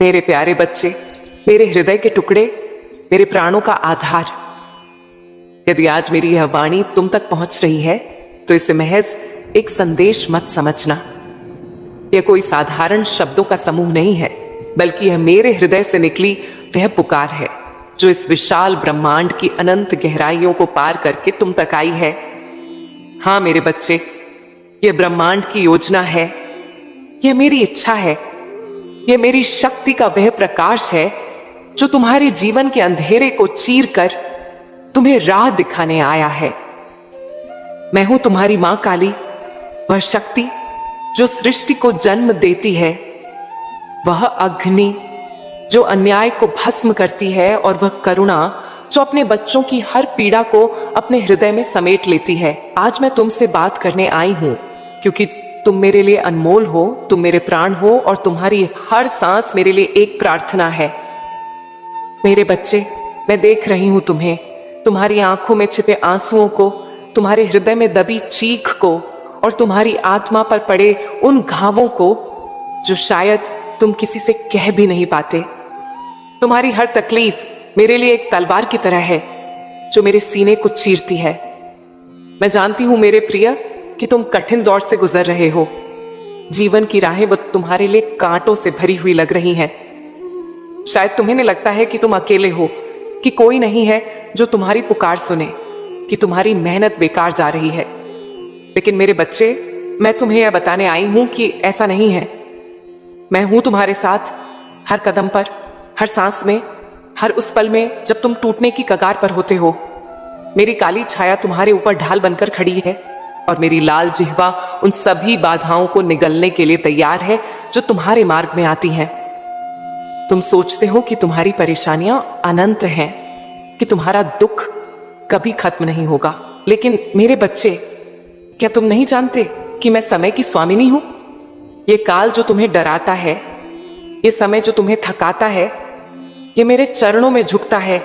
मेरे प्यारे बच्चे, मेरे हृदय के टुकड़े, मेरे प्राणों का आधार, यदि आज मेरी यह वाणी तुम तक पहुंच रही है तो इसे महज एक संदेश मत समझना। यह कोई साधारण शब्दों का समूह नहीं है, बल्कि यह मेरे हृदय से निकली वह पुकार है जो इस विशाल ब्रह्मांड की अनंत गहराइयों को पार करके तुम तक आई है। हाँ मेरे बच्चे, यह ब्रह्मांड की योजना है, यह मेरी इच्छा है, यह मेरी शक्ति का वह प्रकाश है जो तुम्हारे जीवन के अंधेरे को चीर कर तुम्हें राह दिखाने आया है। मैं हूं तुम्हारी मां काली, वह शक्ति जो सृष्टि को जन्म देती है, वह अग्नि जो अन्याय को भस्म करती है, और वह करुणा जो अपने बच्चों की हर पीड़ा को अपने हृदय में समेट लेती है। आज मैं तुमसे बात करने आई हूं क्योंकि तुम मेरे लिए अनमोल हो, तुम मेरे प्राण हो, और तुम्हारी हर सांस मेरे लिए एक प्रार्थना है। मेरे बच्चे, मैं देख रही हूं तुम्हें, तुम्हारी आंखों में छिपे आंसुओं को, तुम्हारे हृदय में दबी चीख को, और तुम्हारी आत्मा पर पड़े उन घावों को जो शायद तुम किसी से कह भी नहीं पाते। तुम्हारी हर तकलीफ मेरे लिए एक तलवार की तरह है जो मेरे सीने को चीरती है। मैं जानती हूं मेरे प्रिय कि तुम कठिन दौर से गुजर रहे हो। जीवन की राहें वो तुम्हारे लिए कांटों से भरी हुई लग रही हैं। शायद तुम्हें नहीं लगता है कि तुम अकेले हो, कि कोई नहीं है जो तुम्हारी पुकार सुने, कि तुम्हारी मेहनत बेकार जा रही है। लेकिन मेरे बच्चे, मैं तुम्हें यह बताने आई हूं कि ऐसा नहीं है। मैं हूं तुम्हारे साथ हर कदम पर, हर सांस में, हर उस पल में जब तुम टूटने की कगार पर होते हो। मेरी काली छाया तुम्हारे ऊपर ढाल बनकर खड़ी है, और मेरी लाल जिह्वा उन सभी बाधाओं को निगलने के लिए तैयार है जो तुम्हारे मार्ग में आती हैं। तुम सोचते हो कि तुम्हारी परेशानियां अनंत हैं, कि तुम्हारा दुख कभी खत्म नहीं होगा। लेकिन मेरे बच्चे, क्या तुम नहीं जानते कि मैं समय की स्वामिनी हूं? ये काल जो तुम्हें डराता है, ये समय जो तुम्हें थकाता है, ये मेरे चरणों में झुकता है।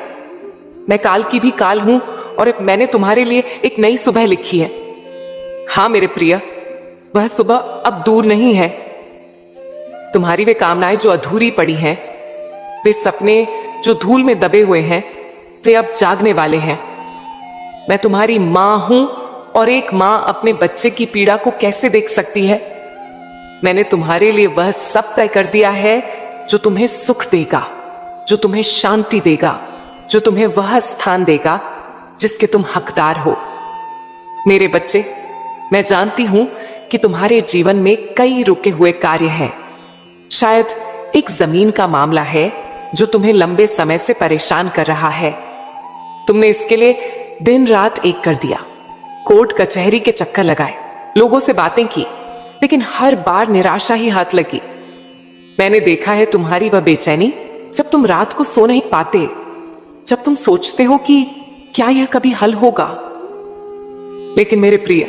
मैं काल की भी काल हूं, और मैंने तुम्हारे लिए एक नई सुबह लिखी है। हाँ मेरे प्रिय, वह सुबह अब दूर नहीं है। तुम्हारी वे कामनाएं जो अधूरी पड़ी हैं, वे सपने जो धूल में दबे हुए हैं, वे अब जागने वाले हैं। मैं तुम्हारी मां हूं, और एक मां अपने बच्चे की पीड़ा को कैसे देख सकती है? मैंने तुम्हारे लिए वह सब तय कर दिया है जो तुम्हें सुख देगा, जो तुम्हें शांति देगा, जो तुम्हें वह स्थान देगा जिसके तुम हकदार हो। मेरे बच्चे, मैं जानती हूं कि तुम्हारे जीवन में कई रुके हुए कार्य हैं। शायद एक जमीन का मामला है जो तुम्हें लंबे समय से परेशान कर रहा है। तुमने इसके लिए दिन रात एक कर दिया, कोर्ट कचहरी के चक्कर लगाए, लोगों से बातें की, लेकिन हर बार निराशा ही हाथ लगी। मैंने देखा है तुम्हारी वह बेचैनी जब तुम रात को सो नहीं पाते, जब तुम सोचते हो कि क्या यह कभी हल होगा। लेकिन मेरे प्रिय,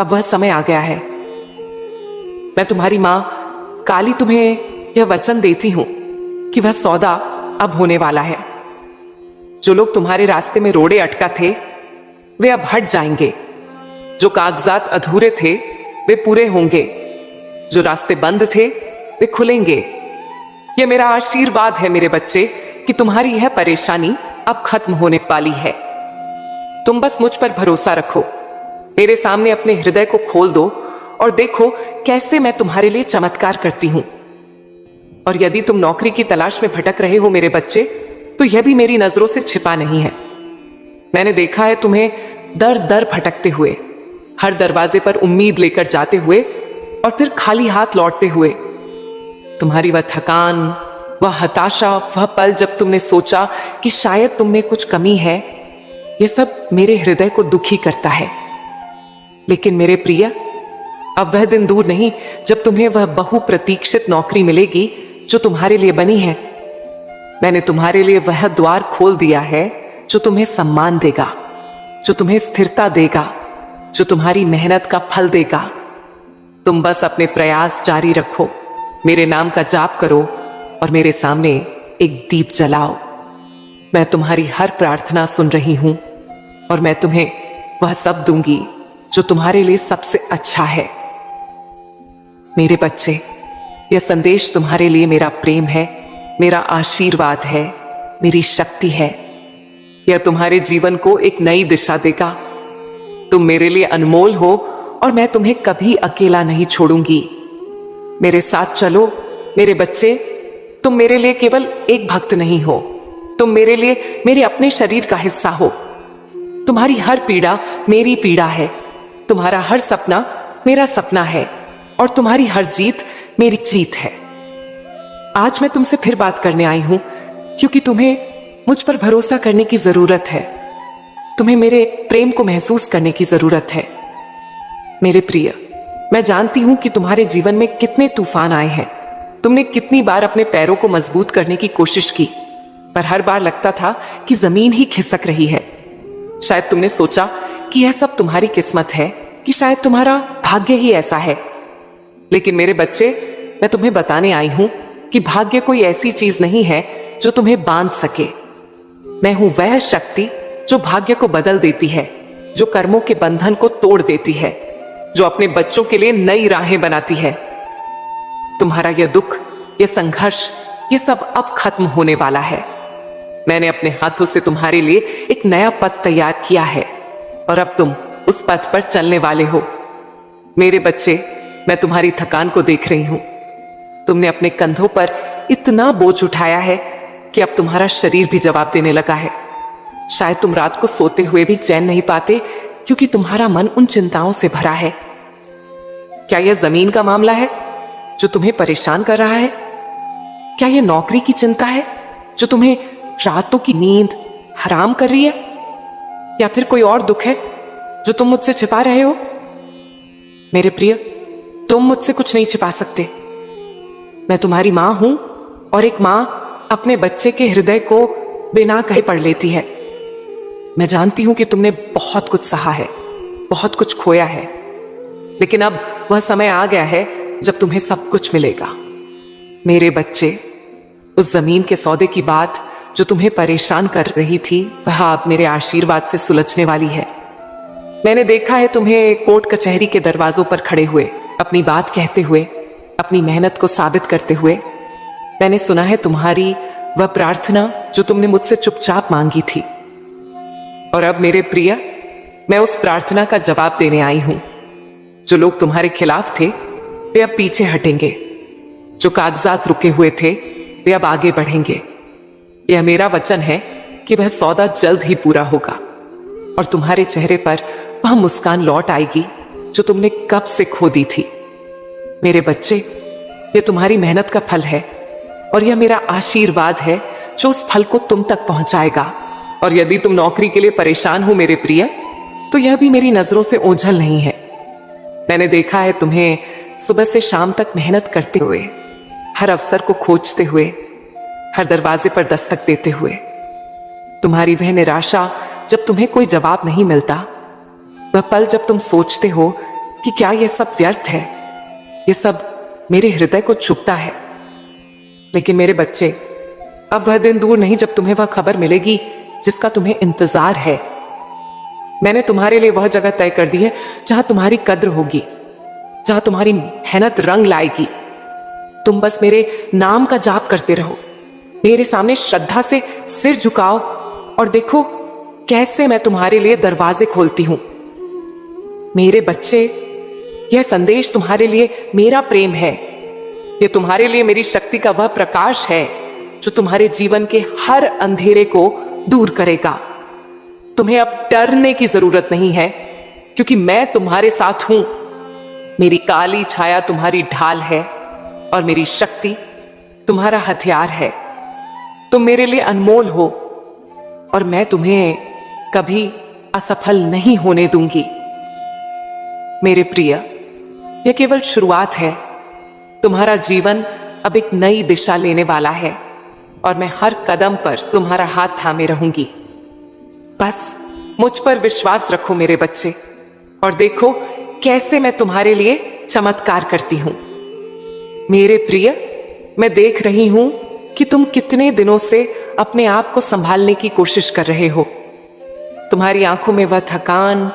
अब वह समय आ गया है। मैं तुम्हारी मां काली तुम्हें यह वचन देती हूं कि वह सौदा अब होने वाला है। जो लोग तुम्हारे रास्ते में रोड़े अटका थे, वे अब हट जाएंगे। जो कागजात अधूरे थे, वे पूरे होंगे। जो रास्ते बंद थे, वे खुलेंगे। यह मेरा आशीर्वाद है मेरे बच्चे कि तुम्हारी यह परेशानी अब खत्म होने वाली है। तुम बस मुझ पर भरोसा रखो, मेरे सामने अपने हृदय को खोल दो और देखो कैसे मैं तुम्हारे लिए चमत्कार करती हूं। और यदि तुम नौकरी की तलाश में भटक रहे हो मेरे बच्चे, तो यह भी मेरी नजरों से छिपा नहीं है। मैंने देखा है तुम्हें दर दर भटकते हुए, हर दरवाजे पर उम्मीद लेकर जाते हुए, और फिर खाली हाथ लौटते हुए। तुम्हारी वह थकान, वह हताशा, वह पल जब तुमने सोचा कि शायद तुम में कुछ कमी है, यह सब मेरे हृदय को दुखी करता है। लेकिन मेरे प्रिय, अब वह दिन दूर नहीं जब तुम्हें वह बहुप्रतीक्षित नौकरी मिलेगी जो तुम्हारे लिए बनी है। मैंने तुम्हारे लिए वह द्वार खोल दिया है जो तुम्हें सम्मान देगा, जो तुम्हें स्थिरता देगा, जो तुम्हारी मेहनत का फल देगा। तुम बस अपने प्रयास जारी रखो, मेरे नाम का जाप करो, और मेरे सामने एक दीप जलाओ। मैं तुम्हारी हर प्रार्थना सुन रही हूं, और मैं तुम्हें वह सब दूंगी जो तुम्हारे लिए सबसे अच्छा है। मेरे बच्चे, यह संदेश तुम्हारे लिए मेरा प्रेम है, मेरा आशीर्वाद है, मेरी शक्ति है। यह तुम्हारे जीवन को एक नई दिशा देगा। तुम मेरे लिए अनमोल हो और मैं तुम्हें कभी अकेला नहीं छोड़ूंगी। मेरे साथ चलो मेरे बच्चे। तुम मेरे लिए केवल एक भक्त नहीं हो, तुम मेरे लिए मेरे अपने शरीर का हिस्सा हो। तुम्हारी हर पीड़ा मेरी पीड़ा है, तुम्हारा हर सपना मेरा सपना है और तुम्हारी हर जीत मेरी जीत है। आज मैं तुमसे फिर बात करने आई हूं क्योंकि तुम्हें मुझ पर भरोसा करने की जरूरत है। तुम्हें मेरे प्रेम को महसूस करने की जरूरत है। मेरे प्रिय, मैं जानती हूं कि तुम्हारे जीवन में कितने तूफान आए हैं। तुमने कितनी बार अपने पैरों को मजबूत करने की कोशिश की, पर हर बार लगता था कि जमीन ही खिसक रही है। शायद तुमने सोचा कि यह सब तुम्हारी किस्मत है, कि शायद तुम्हारा भाग्य ही ऐसा है। लेकिन मेरे बच्चे, मैं तुम्हें बताने आई हूं कि भाग्य कोई ऐसी चीज नहीं है जो तुम्हें बांध सके। मैं हूं वह शक्ति जो भाग्य को बदल देती है, जो कर्मों के बंधन को तोड़ देती है, जो अपने बच्चों के लिए नई राहें बनाती है। तुम्हारा यह दुख, यह संघर्ष, यह सब अब खत्म होने वाला है। मैंने अपने हाथों से तुम्हारे लिए एक नया पथ तैयार किया है और अब तुम उस पथ पर चलने वाले हो। मेरे बच्चे, मैं तुम्हारी थकान को देख रही हूं। तुमने अपने कंधों पर इतना बोझ उठाया है कि अब तुम्हारा शरीर भी जवाब देने लगा है। शायद तुम रात को सोते हुए भी चैन नहीं पाते क्योंकि तुम्हारा मन उन चिंताओं से भरा है। क्या यह जमीन का मामला है जो तुम्हें परेशान कर रहा है? क्या यह नौकरी की चिंता है जो तुम्हें रातों की नींद हराम कर रही है? या फिर कोई और दुख है जो तुम मुझसे छिपा रहे हो? मेरे प्रिय, तुम मुझसे कुछ नहीं छिपा सकते। मैं तुम्हारी मां हूं और एक मां अपने बच्चे के हृदय को बिना कहे पढ़ लेती है। मैं जानती हूं कि तुमने बहुत कुछ सहा है, बहुत कुछ खोया है, लेकिन अब वह समय आ गया है जब तुम्हें सब कुछ मिलेगा। मेरे बच्चे, उस जमीन के सौदे की बात जो तुम्हें परेशान कर रही थी, वह अब मेरे आशीर्वाद से सुलझने वाली है। मैंने देखा है तुम्हें कोर्ट कचहरी के दरवाजों पर खड़े हुए, अपनी बात कहते हुए, अपनी मेहनत को साबित करते हुए। मैंने सुना है तुम्हारी वह प्रार्थना जो तुमने मुझसे चुपचाप मांगी थी। और अब मेरे प्रिय, मैं उस प्रार्थना का जवाब देने आई हूं। जो लोग तुम्हारे खिलाफ थे वे अब पीछे हटेंगे, जो कागजात रुके हुए थे वे अब आगे बढ़ेंगे। यह मेरा वचन है कि वह सौदा जल्द ही पूरा होगा और तुम्हारे चेहरे पर वह मुस्कान लौट आएगी जो तुमने कब से खो दी थी। मेरे बच्चे, यह तुम्हारी मेहनत का फल है और यह मेरा आशीर्वाद है जो उस फल को तुम तक पहुंचाएगा। और यदि तुम नौकरी के लिए परेशान हो मेरे प्रिय, तो यह भी मेरी नजरों से ओझल नहीं है। मैंने देखा है तुम्हें सुबह से शाम तक मेहनत करते हुए, हर अवसर को खोजते हुए, हर दरवाजे पर दस्तक देते हुए। तुम्हारी वह निराशा जब तुम्हें कोई जवाब नहीं मिलता, वह पल जब तुम सोचते हो कि क्या यह सब व्यर्थ है, यह सब मेरे हृदय को छुपता है। लेकिन मेरे बच्चे, अब वह दिन दूर नहीं जब तुम्हें वह खबर मिलेगी जिसका तुम्हें इंतजार है। मैंने तुम्हारे लिए वह जगह तय कर दी है जहां तुम्हारी कद्र होगी, जहां तुम्हारी मेहनत रंग लाएगी। तुम बस मेरे नाम का जाप करते रहो, मेरे सामने श्रद्धा से सिर झुकाओ और देखो कैसे मैं तुम्हारे लिए दरवाजे खोलती हूं। मेरे बच्चे, यह संदेश तुम्हारे लिए मेरा प्रेम है। यह तुम्हारे लिए मेरी शक्ति का वह प्रकाश है जो तुम्हारे जीवन के हर अंधेरे को दूर करेगा। तुम्हें अब डरने की जरूरत नहीं है क्योंकि मैं तुम्हारे साथ हूं। मेरी काली छाया तुम्हारी ढाल है और मेरी शक्ति तुम्हारा हथियार है। तुम मेरे लिए अनमोल हो और मैं तुम्हें कभी असफल नहीं होने दूंगी। मेरे प्रिय, यह केवल शुरुआत है। तुम्हारा जीवन अब एक नई दिशा लेने वाला है और मैं हर कदम पर तुम्हारा हाथ थामे रहूंगी। बस मुझ पर विश्वास रखो मेरे बच्चे और देखो कैसे मैं तुम्हारे लिए चमत्कार करती हूं। मेरे प्रिय, मैं देख रही हूं कि तुम कितने दिनों से अपने आप को संभालने की कोशिश कर रहे हो। तुम्हारी आंखों में वह थकान,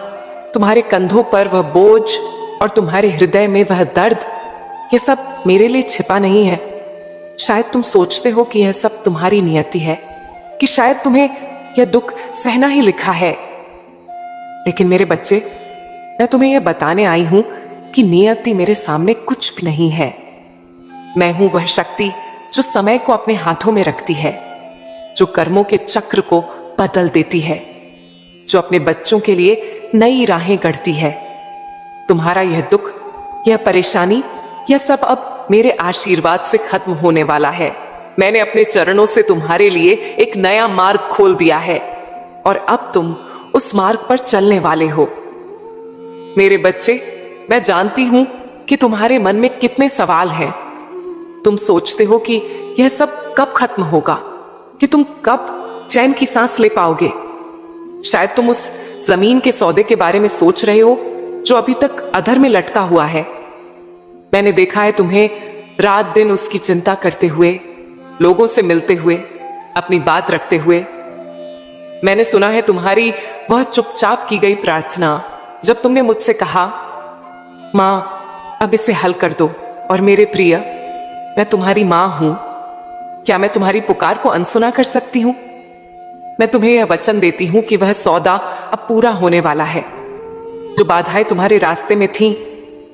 तुम्हारे कंधों पर वह बोझ और तुम्हारे हृदय में वह दर्द, ये सब मेरे लिए छिपा नहीं है। शायद तुम सोचते हो कि यह सब तुम्हारी नियति है, कि शायद तुम्हें यह दुख सहना ही लिखा है। लेकिन मेरे बच्चे, मैं तुम्हें यह बताने आई हूं कि नियति मेरे सामने कुछ भी नहीं है। मैं हूं वह शक्ति जो समय को अपने हाथों में रखती है, जो कर्मों के चक्र को बदल देती है, जो अपने बच्चों के लिए नई राहें गढ़ती है। तुम्हारा यह दुख, यह परेशानी, यह सब अब मेरे आशीर्वाद से खत्म होने वाला है। मैंने अपने चरणों से तुम्हारे लिए एक नया मार्ग खोल दिया है और अब तुम उस मार्ग पर चलने वाले हो। मेरे बच्चे, मैं जानती हूं कि तुम्हारे मन में कितने सवाल हैं। तुम सोचते हो कि यह सब कब खत्म होगा, कि तुम कब चैन की सांस ले पाओगे। शायद तुम उस जमीन के सौदे के बारे में सोच रहे हो जो अभी तक अधर में लटका हुआ है। मैंने देखा है तुम्हें रात दिन उसकी चिंता करते हुए, लोगों से मिलते हुए, अपनी बात रखते हुए। मैंने सुना है तुम्हारी वह चुपचाप की गई प्रार्थना जब तुमने मुझसे कहा, मां अब इसे हल कर दो। और मेरे प्रिय, मैं तुम्हारी मां हूं। क्या मैं तुम्हारी पुकार को अनसुना कर सकती हूं? मैं तुम्हें यह वचन देती हूं कि वह सौदा अब पूरा होने वाला है। जो बाधाएं तुम्हारे रास्ते में थीं,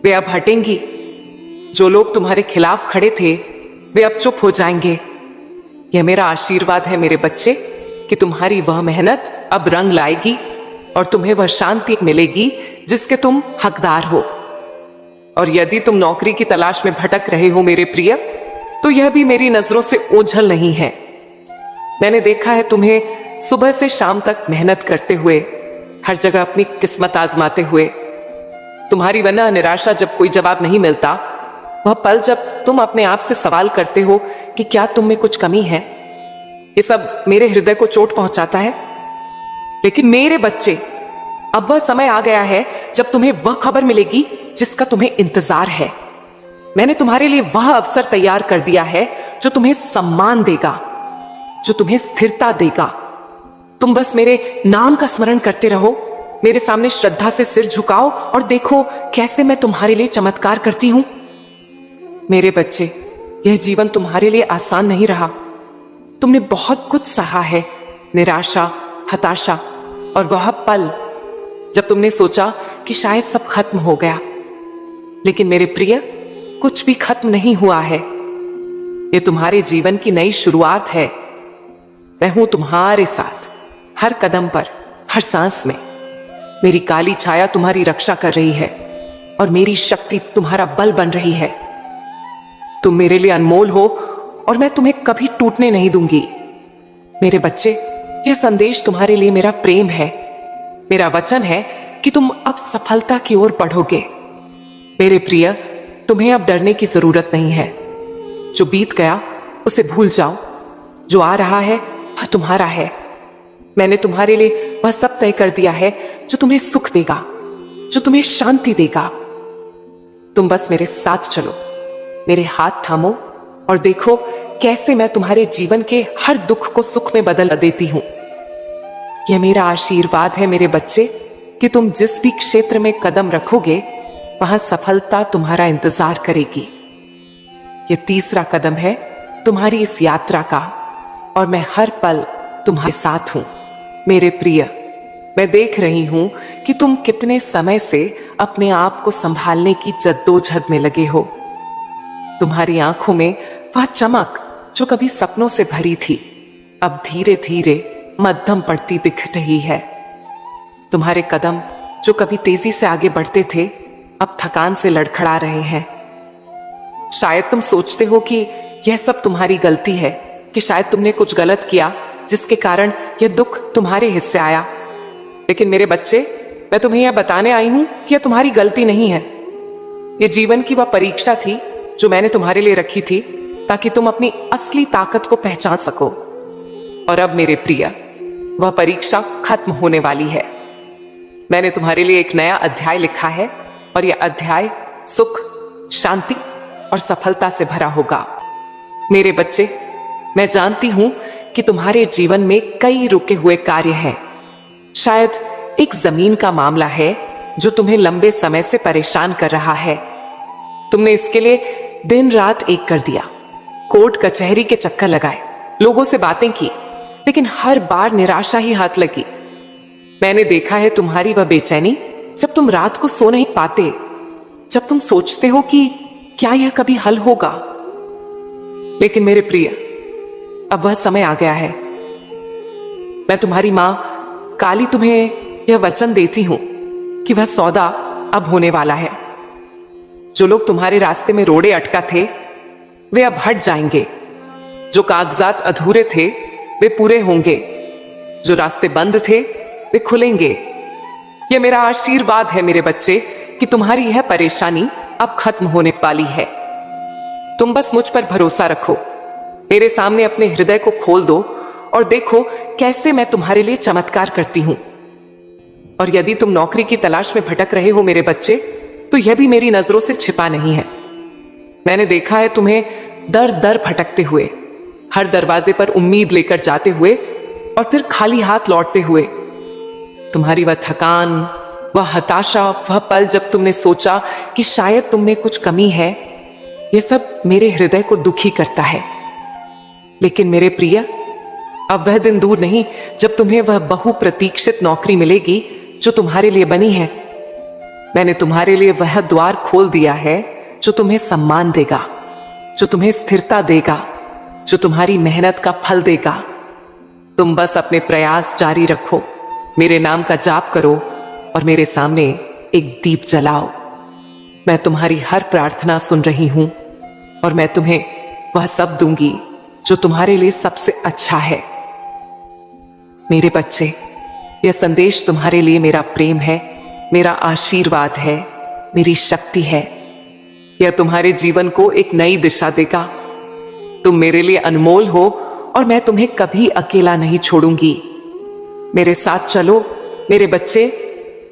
वे अब हटेंगी। जो लोग तुम्हारे खिलाफ खड़े थे, वे अब चुप हो जाएंगे। यह मेरा आशीर्वाद है मेरे बच्चे, कि तुम्हारी वह मेहनत अब रंग लाएगी और तुम्हें वह शांति मिलेगी जिसके तुम हकदार हो। और यदि तुम नौकरी की तलाश में भटक रहे हो मेरे प्रिय, तो यह भी मेरी नजरों से ओझल नहीं है। मैंने देखा है तुम्हें सुबह से शाम तक मेहनत करते हुए, हर जगह अपनी किस्मत आजमाते हुए। तुम्हारी वरना निराशा जब कोई जवाब नहीं मिलता, वह पल जब तुम अपने आप से सवाल करते हो कि क्या तुम में कुछ कमी है, ये सब मेरे हृदय को चोट पहुंचाता है। लेकिन मेरे बच्चे, अब वह समय आ गया है जब तुम्हें वह खबर मिलेगी जिसका तुम्हें इंतजार है। मैंने तुम्हारे लिए वह अवसर तैयार कर दिया है जो तुम्हें सम्मान देगा, जो तुम्हें स्थिरता देगा। तुम बस मेरे नाम का स्मरण करते रहो, मेरे सामने श्रद्धा से सिर झुकाओ और देखो कैसे मैं तुम्हारे लिए चमत्कार करती हूं। मेरे बच्चे, यह जीवन तुम्हारे लिए आसान नहीं रहा। तुमने बहुत कुछ सहा है, निराशा, हताशा और वह पल जब तुमने सोचा कि शायद सब खत्म हो गया। लेकिन मेरे प्रिय, कुछ भी खत्म नहीं हुआ है। यह तुम्हारे जीवन की नई शुरुआत है। मैं हूं तुम्हारे साथ, हर कदम पर, हर सांस में। मेरी काली छाया तुम्हारी रक्षा कर रही है और मेरी शक्ति तुम्हारा बल बन रही है। तुम मेरे लिए अनमोल हो और मैं तुम्हें कभी टूटने नहीं दूंगी। मेरे बच्चे, यह संदेश तुम्हारे लिए मेरा प्रेम है। मेरा वचन है कि तुम अब सफलता की ओर बढ़ोगे। मेरे प्रिय, तुम्हें अब डरने की जरूरत नहीं है। जो बीत गया उसे भूल जाओ। जो आ रहा है वह तुम्हारा है। मैंने तुम्हारे लिए वह सब तय कर दिया है जो तुम्हें सुख देगा, जो तुम्हें शांति देगा। तुम बस मेरे साथ चलो, मेरे हाथ थामो और देखो कैसे मैं तुम्हारे जीवन के हर दुख को सुख में बदल देती हूं। यह मेरा आशीर्वाद है मेरे बच्चे, कि तुम जिस भी क्षेत्र में कदम रखोगे वहां सफलता तुम्हारा इंतजार करेगी। यह तीसरा कदम है तुम्हारी इस यात्रा का और मैं हर पल तुम्हारे साथ हूं। मेरे प्रिय, मैं देख रही हूं कि तुम कितने समय से अपने आप को संभालने की जद्दोजहद में लगे हो। तुम्हारी आंखों में वह चमक जो कभी सपनों से भरी थी, अब धीरे धीरे मध्यम पड़ती दिख रही है। तुम्हारे कदम जो कभी तेजी से आगे बढ़ते थे, अब थकान से लड़खड़ा रहे हैं। शायद तुम सोचते हो कि यह सब तुम्हारी गलती है, कि शायद तुमने कुछ गलत किया जिसके कारण यह दुख तुम्हारे हिस्से आया। लेकिन मेरे बच्चे, मैं तुम्हें यह बताने आई हूं कि यह तुम्हारी गलती नहीं है। यह जीवन की वह परीक्षा थी जो मैंने तुम्हारे लिए रखी थी, ताकि तुम अपनी असली ताकत को पहचान सको। और अब मेरे प्रिय, वह परीक्षा खत्म होने वाली है। मैंने तुम्हारे लिए एक नया अध्याय लिखा है और यह अध्याय सुख, शांति और सफलता से भरा होगा। मेरे बच्चे, मैं जानती हूं कि तुम्हारे जीवन में कई रुके हुए कार्य हैं। शायद एक जमीन का मामला है जो तुम्हें लंबे समय से परेशान कर रहा है। तुमने इसके लिए दिन रात एक कर दिया, कोर्ट कचहरी के चक्कर लगाए, लोगों से बातें की, लेकिन हर बार निराशा ही हाथ लगी। मैंने देखा है तुम्हारी वह बेचैनी जब तुम रात को सो नहीं पाते, जब तुम सोचते हो कि क्या यह कभी हल होगा। लेकिन मेरे प्रिय, अब वह समय आ गया है। मैं तुम्हारी मां काली तुम्हें यह वचन देती हूं कि वह सौदा अब होने वाला है। जो लोग तुम्हारे रास्ते में रोड़े अटका थे वे अब हट जाएंगे, जो कागजात अधूरे थे वे पूरे होंगे, जो रास्ते बंद थे वे खुलेंगे। यह मेरा आशीर्वाद है मेरे बच्चे कि तुम्हारी यह परेशानी अब खत्म होने वाली है। तुम बस मुझ पर भरोसा रखो, मेरे सामने अपने हृदय को खोल दो और देखो कैसे मैं तुम्हारे लिए चमत्कार करती हूं। और यदि तुम नौकरी की तलाश में भटक रहे हो मेरे बच्चे, तो यह भी मेरी नजरों से छिपा नहीं है। मैंने देखा है तुम्हें दर दर भटकते हुए, हर दरवाजे पर उम्मीद लेकर जाते हुए और फिर खाली हाथ लौटते हुए। तुम्हारी वह थकान, वह हताशा, वह पल जब तुमने सोचा कि शायद तुम में कुछ कमी है, यह सब मेरे हृदय को दुखी करता है। लेकिन मेरे प्रिय, अब वह दिन दूर नहीं जब तुम्हें वह बहुप्रतीक्षित नौकरी मिलेगी जो तुम्हारे लिए बनी है। मैंने तुम्हारे लिए वह द्वार खोल दिया है जो तुम्हें सम्मान देगा, जो तुम्हें स्थिरता देगा, जो तुम्हारी मेहनत का फल देगा। तुम बस अपने प्रयास जारी रखो, मेरे नाम का जाप करो और मेरे सामने एक दीप जलाओ। मैं तुम्हारी हर प्रार्थना सुन रही हूं और मैं तुम्हें वह सब दूंगी जो तुम्हारे लिए सबसे अच्छा है। मेरे बच्चे, यह संदेश तुम्हारे लिए मेरा प्रेम है, मेरा आशीर्वाद है, मेरी शक्ति है। यह तुम्हारे जीवन को एक नई दिशा देगा। तुम मेरे लिए अनमोल हो और मैं तुम्हें कभी अकेला नहीं छोड़ूंगी। मेरे साथ चलो मेरे बच्चे।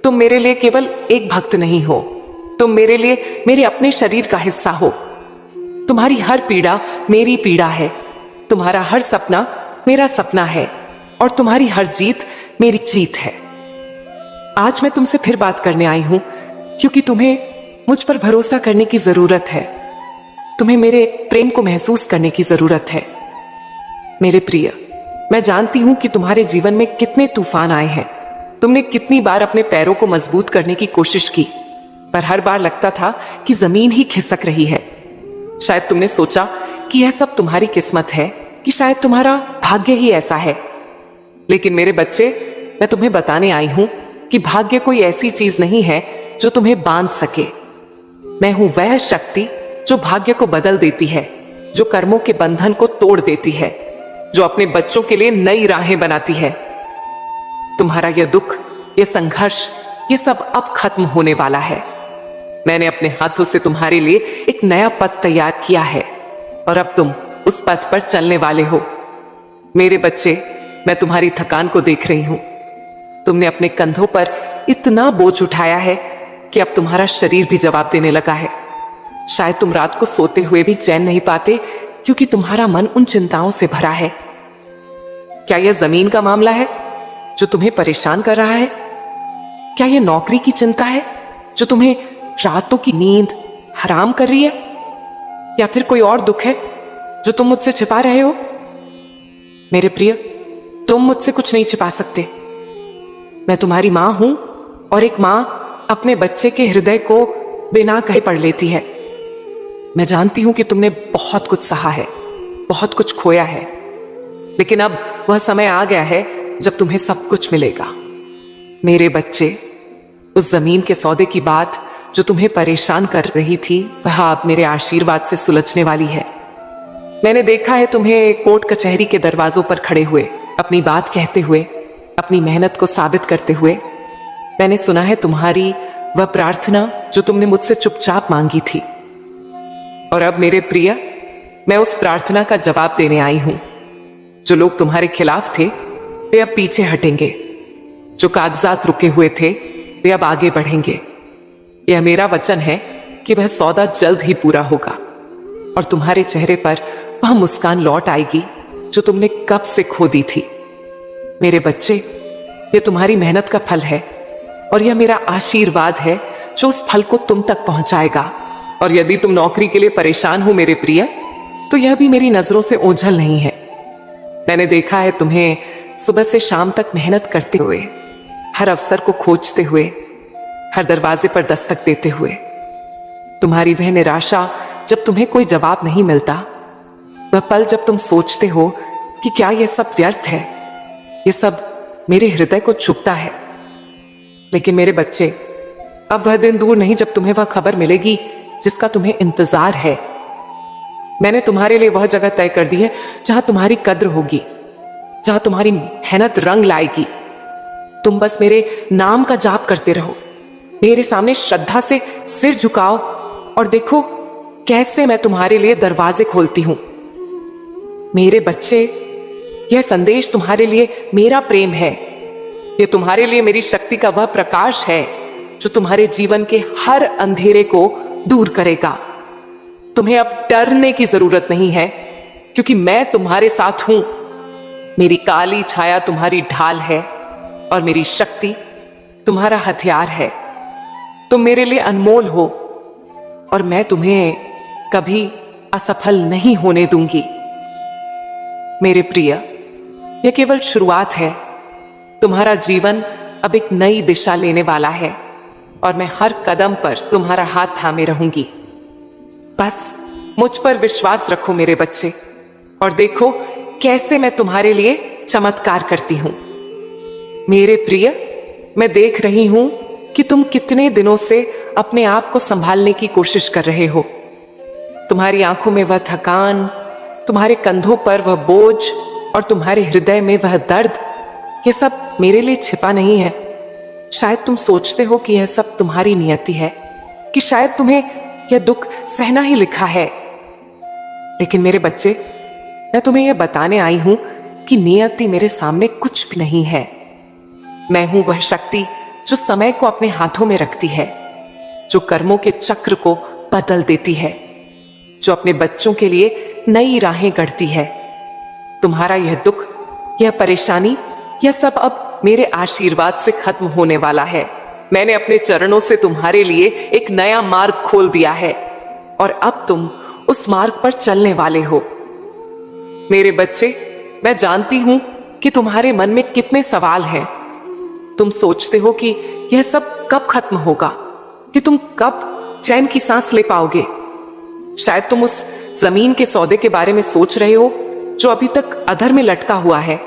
तुम मेरे लिए केवल एक भक्त नहीं हो, तुम मेरे लिए मेरे अपने शरीर का हिस्सा हो। तुम्हारी हर पीड़ा मेरी पीड़ा है, तुम्हारा हर सपना मेरा सपना है और तुम्हारी हर जीत मेरी जीत है। आज मैं तुमसे फिर बात करने आई हूं क्योंकि तुम्हें मुझ पर भरोसा करने की जरूरत है, तुम्हें मेरे प्रेम को महसूस करने की जरूरत है। मेरे प्रिय, मैं जानती हूं कि तुम्हारे जीवन में कितने तूफान आए हैं। तुमने कितनी बार अपने पैरों को मजबूत करने की कोशिश की, पर हर बार लगता था कि जमीन ही खिसक रही है। शायद तुमने सोचा कि यह सब तुम्हारी किस्मत है, कि शायद तुम्हारा भाग्य ही ऐसा है। लेकिन मेरे बच्चे, मैं तुम्हें बताने आई हूं कि भाग्य कोई ऐसी चीज नहीं है जो तुम्हें बांध सके। मैं हूं वह शक्ति जो भाग्य को बदल देती है, जो कर्मों के बंधन को तोड़ देती है, जो अपने बच्चों के लिए नई राहें बनाती है। तुम्हारा यह दुख, यह संघर्ष, यह सब अब खत्म होने वाला है। मैंने अपने हाथों से तुम्हारे लिए एक नया पथ तैयार किया है और अब तुम उस पथ पर चलने वाले हो। मेरे बच्चे, मैं तुम्हारी थकान को देख रही हूं। तुमने अपने कंधों पर इतना बोझ उठाया है कि अब तुम्हारा शरीर भी जवाब देने लगा है। शायद तुम रात को सोते हुए भी चैन नहीं पाते क्योंकि तुम्हारा मन उन चिंताओं से भरा है। क्या यह जमीन का मामला है जो तुम्हें परेशान कर रहा है? क्या यह नौकरी की चिंता है जो तुम्हें रातों की नींद हराम कर रही है? या फिर कोई और दुख है जो तुम मुझसे छिपा रहे हो? मेरे प्रिय, तुम मुझसे कुछ नहीं छिपा सकते। मैं तुम्हारी मां हूं और एक मां अपने बच्चे के हृदय को बिना कहे पढ़ लेती है। मैं जानती हूं कि तुमने बहुत कुछ सहा है, बहुत कुछ खोया है, लेकिन अब वह समय आ गया है जब तुम्हें सब कुछ मिलेगा। मेरे बच्चे, उस जमीन के सौदे की बात जो तुम्हें परेशान कर रही थी, वह अब मेरे आशीर्वाद से सुलझने वाली है। मैंने देखा है तुम्हें कोर्ट कचहरी के दरवाजों पर खड़े हुए, अपनी बात कहते हुए, अपनी मेहनत को साबित करते हुए। मैंने सुना है तुम्हारी वह प्रार्थना जो तुमने मुझसे चुपचाप मांगी थी। और अब मेरे प्रिय, मैं उस प्रार्थना का जवाब देने आई हूं। जो लोग तुम्हारे खिलाफ थे वे अब पीछे हटेंगे, जो कागजात रुके हुए थे वे अब आगे बढ़ेंगे। यह मेरा वचन है कि वह सौदा जल्द ही पूरा होगा और तुम्हारे चेहरे पर वह मुस्कान लौट आएगी जो तुमने कब से खो दी थी। मेरे बच्चे, यह तुम्हारी मेहनत का फल है और यह मेरा आशीर्वाद है जो उस फल को तुम तक पहुंचाएगा। और यदि तुम नौकरी के लिए परेशान हो मेरे प्रिय, तो यह भी मेरी नजरों से ओझल नहीं है। मैंने देखा है तुम्हें सुबह से शाम तक मेहनत करते हुए, हर अवसर को खोजते हुए, हर दरवाजे पर दस्तक देते हुए। तुम्हारी वह निराशा जब तुम्हें कोई जवाब नहीं मिलता, वह पल जब तुम सोचते हो कि क्या यह सब व्यर्थ है, यह सब मेरे हृदय को छुपता है। लेकिन मेरे बच्चे, अब वह दिन दूर नहीं जब तुम्हें वह खबर मिलेगी जिसका तुम्हें इंतजार है। मैंने तुम्हारे लिए वह जगह तय कर दी है जहां तुम्हारी कद्र होगी, जहां तुम्हारी मेहनत रंग लाएगी। तुम बस मेरे नाम का जाप करते रहो, मेरे सामने श्रद्धा से सिर झुकाओ और देखो कैसे मैं तुम्हारे लिए दरवाजे खोलती हूं। मेरे बच्चे, यह संदेश तुम्हारे लिए मेरा प्रेम है। यह तुम्हारे लिए मेरी शक्ति का वह प्रकाश है जो तुम्हारे जीवन के हर अंधेरे को दूर करेगा। तुम्हें अब डरने की जरूरत नहीं है, क्योंकि मैं तुम्हारे साथ हूं। मेरी काली छाया तुम्हारी ढाल है और मेरी शक्ति तुम्हारा हथियार है। तुम मेरे लिए अनमोल हो और मैं तुम्हें कभी असफल नहीं होने दूंगी। मेरे प्रिय, यह केवल शुरुआत है। तुम्हारा जीवन अब एक नई दिशा लेने वाला है और मैं हर कदम पर तुम्हारा हाथ थामे रहूंगी। बस मुझ पर विश्वास रखो मेरे बच्चे, और देखो कैसे मैं तुम्हारे लिए चमत्कार करती हूं। मेरे प्रिय, मैं देख रही हूं कि तुम कितने दिनों से अपने आप को संभालने की कोशिश कर रहे हो। तुम्हारी आंखों में वह थकान, तुम्हारे कंधों पर वह बोझ और तुम्हारे हृदय में वह दर्द, यह सब मेरे लिए छिपा नहीं है। शायद तुम सोचते हो कि यह सब तुम्हारी नियति है, कि शायद तुम्हें यह दुख सहना ही लिखा है। लेकिन मेरे बच्चे, मैं तुम्हें यह बताने आई हूं कि नियति मेरे सामने कुछ भी नहीं है। मैं हूं वह शक्ति जो समय को अपने हाथों में रखती है, जो कर्मों के चक्र को बदल देती है, जो अपने बच्चों के लिए नई राहें गढ़ती है। तुम्हारा यह दुख, यह परेशानी, यह सब अब मेरे आशीर्वाद से खत्म होने वाला है। मैंने अपने चरणों से तुम्हारे लिए एक नया मार्ग खोल दिया है और अब तुम उस मार्ग पर चलने वाले हो। मेरे बच्चे, मैं जानती हूं कि तुम्हारे मन में कितने सवाल हैं। तुम सोचते हो कि यह सब कब खत्म होगा, कि तुम कब चैन की सांस ले पाओगे। शायद तुम उस जमीन के सौदे के बारे में सोच रहे हो जो अभी तक अधर में लटका हुआ है।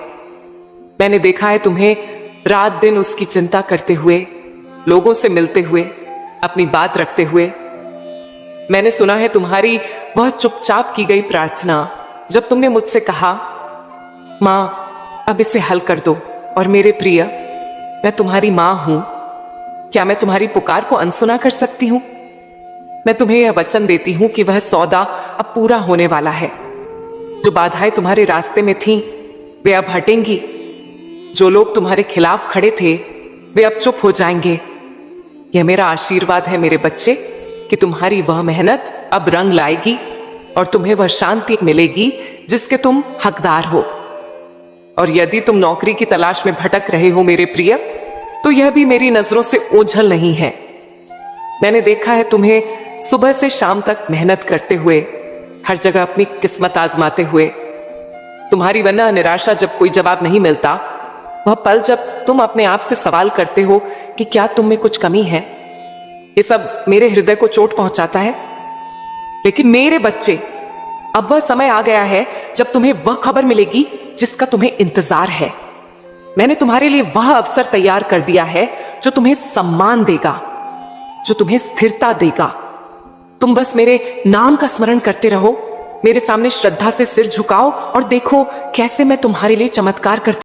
मैंने देखा है तुम्हें रात दिन उसकी चिंता करते हुए, लोगों से मिलते हुए, अपनी बात रखते हुए। मैंने सुना है तुम्हारी वह चुपचाप की गई प्रार्थना जब तुमने मुझसे कहा, मां अब इसे हल कर दो। और मेरे प्रिय, मैं तुम्हारी मां हूं। क्या मैं तुम्हारी पुकार को अनसुना कर सकती हूं? मैं तुम्हें यह वचन देती हूं कि वह सौदा अब पूरा होने वाला है। जो बाधाएं तुम्हारे रास्ते में थीं, वे अब हटेंगी। जो लोग तुम्हारे खिलाफ खड़े थे, वे अब चुप हो जाएंगे। यह मेरा आशीर्वाद है मेरे बच्चे कि तुम्हारी वह मेहनत अब रंग लाएगी और तुम्हें वह शांति मिलेगी जिसके तुम हकदार हो। और यदि तुम नौकरी की तलाश में भटक रहे हो मेरे प्रिय, तो यह भी मेरी नजरों से ओझल नहीं है। मैंने देखा है तुम्हें सुबह से शाम तक मेहनत करते हुए, हर जगह अपनी किस्मत आजमाते हुए। तुम्हारी वरना निराशा जब कोई जवाब नहीं मिलता, वह पल जब तुम अपने आप से सवाल करते हो कि क्या तुम में कुछ कमी है, ये सब मेरे हृदय को चोट पहुंचाता है। लेकिन मेरे बच्चे, अब वह समय आ गया है जब तुम्हें वह खबर मिलेगी जिसका तुम्हें इंतजार है। मैंने तुम्हारे लिए वह अवसर तैयार कर दिया है जो तुम्हें सम्मान देगा, जो तुम्हें स्थिरता देगा। तुम बस मेरे नाम का स्मरण करते रहो, मेरे सामने श्रद्धा से सिर झुकाओ और देखो कैसे मैं तुम्हारे लिए चमत्कार करती